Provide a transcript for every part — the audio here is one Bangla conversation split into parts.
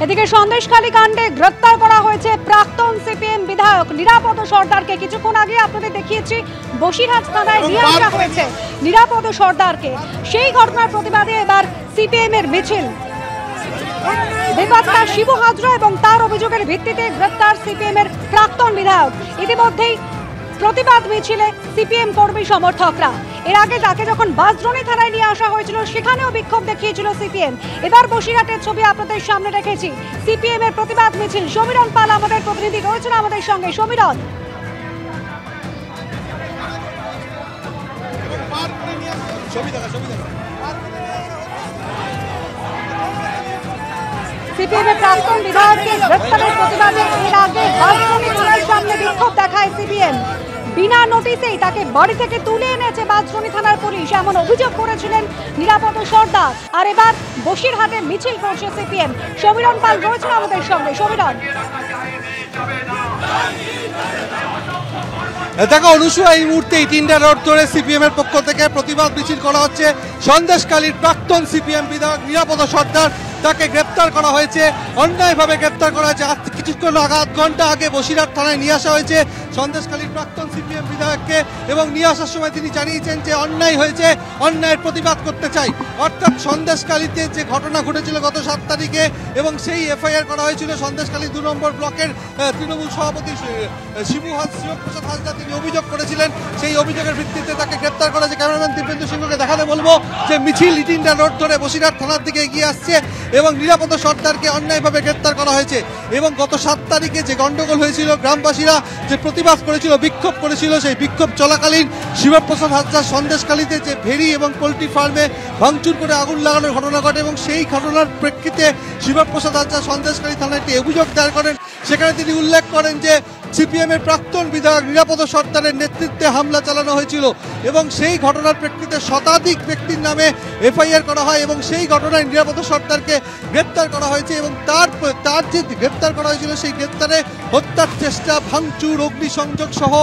এদিকে সন্দেশখালী কাণ্ডে গ্রেপ্তার করা হয়েছে প্রাক্তন সিপিএম বিধায়ক নিরাপদ সর্দারকে। কিছুক্ষণ আগে আপনাদের দেখিয়েছি বসিরহাট থানায় নিয়ে আসা হয়েছে নিরাপদ সর্দারকে। সেই ঘটনার প্রতিবাদে এবার সিপিএম এর মিছিল। বেপাত্তা শিবু হাজরা এবং তার অভিযোগের ভিত্তিতে গ্রেপ্তার সিপিএম এর প্রাক্তন বিধায়ক। ইতিমধ্যেই প্রতিবাদ মিছিলে সিপিএম কর্মী সমর্থকরা। এর আগে তাকে যখন বাসদ্রোণী থানায় নিয়ে আসা হয়েছিল সেখানেও বিক্ষোভ দেখিয়েছিল সিপিএম। এবার বসিরহাটের ছবি আপনাদের সামনে রেখেছি, সিপিএম এর প্রতিবাদ মিছিল। সমীরণ পাল আমাদের প্রতিনিধি রয়েছেন আমাদের সঙ্গে। সমীরণ, সিপিএম এর প্রাক্তন বিধায়ককে গ্রেপ্তারের প্রতিবাদে এর আগে বাসদ্রোণী থানার সামনে বিক্ষোভ দেখায় সিপিএম। বিনা নোটিশেই তাকে বাড়ি থেকে তুলে এনেছে বাসদ্রোণী থানার পুলিশ, এমন অভিযোগ করেছিলেন নিরাপদ সর্দার। আর এবার বসিরহাটে মিছিল করছে সিপিএম। সমীরণ পাল রয়েছেন আমাদের সঙ্গে। সমীরণ, দেখো অনুসূয়া, এই মুহূর্তে ইটিন্ডা রোড ধরে সিপিএম এর পক্ষ থেকে প্রতিবাদ মিছিল করা হচ্ছে। সন্দেশখালীর প্রাক্তন সিপিএম বিধায়ক নিরাপদ সর্দার, তাকে গ্রেপ্তার করা হয়েছে, অন্যায়ভাবে গ্রেপ্তার করা হয়েছে। কিছুক্ষণ আধ ঘন্টা আগে বসিরহাট থানায় নিয়ে আসা হয়েছে সন্দেশখালীর প্রাক্তন সিপিএম বিধায়ককে, এবং নিয়ে আসার সময় তিনি জানিয়েছেন যে অন্যায় হয়েছে, অন্যায়ের প্রতিবাদ করতে চাই। অর্থাৎ সন্দেশখালীতে যে ঘটনা ঘটেছিল গত 7 তারিখে, এবং সেই এফআইআর করা হয়েছিল সন্দেশখালী 2 নম্বর ব্লকের তৃণমূল সভাপতি শিবপ্রসাদ হাজরা, তিনি অভিযোগ করেছিলেন। সেই অভিযোগের ভিত্তিতে তাকে গ্রেপ্তার করা হয়েছে। ক্যামেরাম্যান দিব্যেন্দু সিংহকে দেখাতে বলবো যে মিছিল ইটিন্ডা রোড ধরে বসিরহাট থানার দিকে এগিয়ে আসছে, এবং নিরাপদ সর্দারকে অন্যায়ভাবে গ্রেপ্তার করা হয়েছে। এবং গত 7 তারিখে যে গন্ডগোল হয়েছিল, গ্রামবাসীরা যে প্রতিবাদ করেছিল, বিক্ষোভ করেছিল, সেই বিক্ষোভ চলাকালীন শিবপ্রসাদ হাজরা সন্দেশখালীতে যে ভেড়ি এবং পোলট্রি ফার্মে ভাঙচুর করে আগুন লাগানোর ঘটনা ঘটে, এবং সেই ঘটনার প্রেক্ষিতে শিবপ্রসাদ হাজরা সন্দেশখালী থানায় একটি অভিযোগ দায়ের করেন। সেখানে তিনি উল্লেখ করেন যে সিপিএম এর প্রাক্তন বিধায়ক নিরাপদ সর্দারের নেতৃত্বে হামলা চালানো হয়েছিল, এবং সেই ঘটনার প্রেক্ষিতে শতাধিক ব্যক্তির নামে এফআইআর করা হয়, এবং সেই ঘটনায় নিরাপদ সর্দারকে গ্রেপ্তার করা হয়েছে। এবং তার যে গ্রেপ্তার করা হয়েছিল, সেই গ্রেপ্তারে হত্যার চেষ্টা, ভাঙচুর, অগ্নিসংযোগ সহ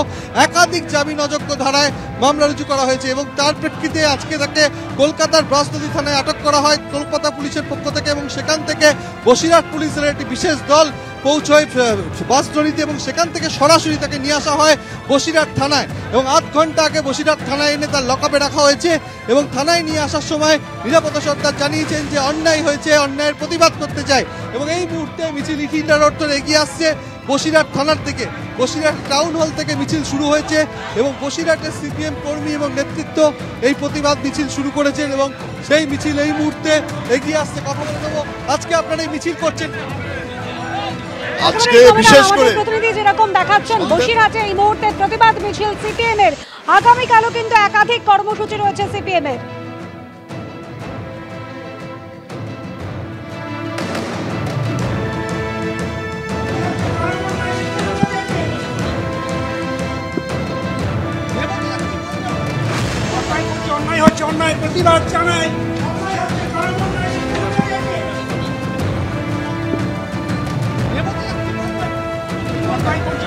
একাধিক জামিন অযোগ্য ধারায় মামলা রুজু করা হয়েছে। এবং তার প্রেক্ষিতে আজকে তাকে কলকাতার ব্রাসনদী থানায় আটক করা হয় কলকাতা পুলিশের পক্ষ থেকে, এবং সেখান থেকে বসিরহাট পুলিশের একটি বিশেষ দল পৌঁছয় বাসদ্রোণীতে, এবং সেখান থেকে সরাসরি তাকে নিয়ে আসা হয় বসিরহাট থানায়, এবং আধ ঘন্টা আগে বসিরহাট থানায় এনে তার লকআপে রাখা হয়েছে। এবং থানায় নিয়ে আসার সময় নিরাপদ সর্দার জানিয়েছেন যে অন্যায় হয়েছে, অন্যায়ের প্রতিবাদ করতে চায়। এবং এই মুহূর্তে মিছিল ইটিন্ডা রোড ধরে এগিয়ে আসছে বসিরহাট থানার থেকে। বসিরহাট টাউন হল থেকে মিছিল শুরু হয়েছে, এবং বসিরহাটের সিপিএম কর্মী এবং নেতৃত্ব এই প্রতিবাদ মিছিল শুরু করেছেন, এবং সেই মিছিল এই মুহূর্তে এগিয়ে আসছে। কথা বলে দেবো, আজকে আপনারা এই মিছিল করছেন, আজকে বিশেষ করে প্রতিনিধি যেরকম দেখাচ্ছেন বসিরহাটে এই মুহূর্তে প্রতিবাদ মিছিল সিপিএম এর। আগামীকালও কিন্তু একাধিক কর্মসূচি রয়েছে সিপিএম এর। অন্যায় প্রতিবাদ জানাই,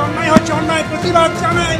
অন্যায় হচ্ছে, অন্যায় প্রতিবাদ জানাই।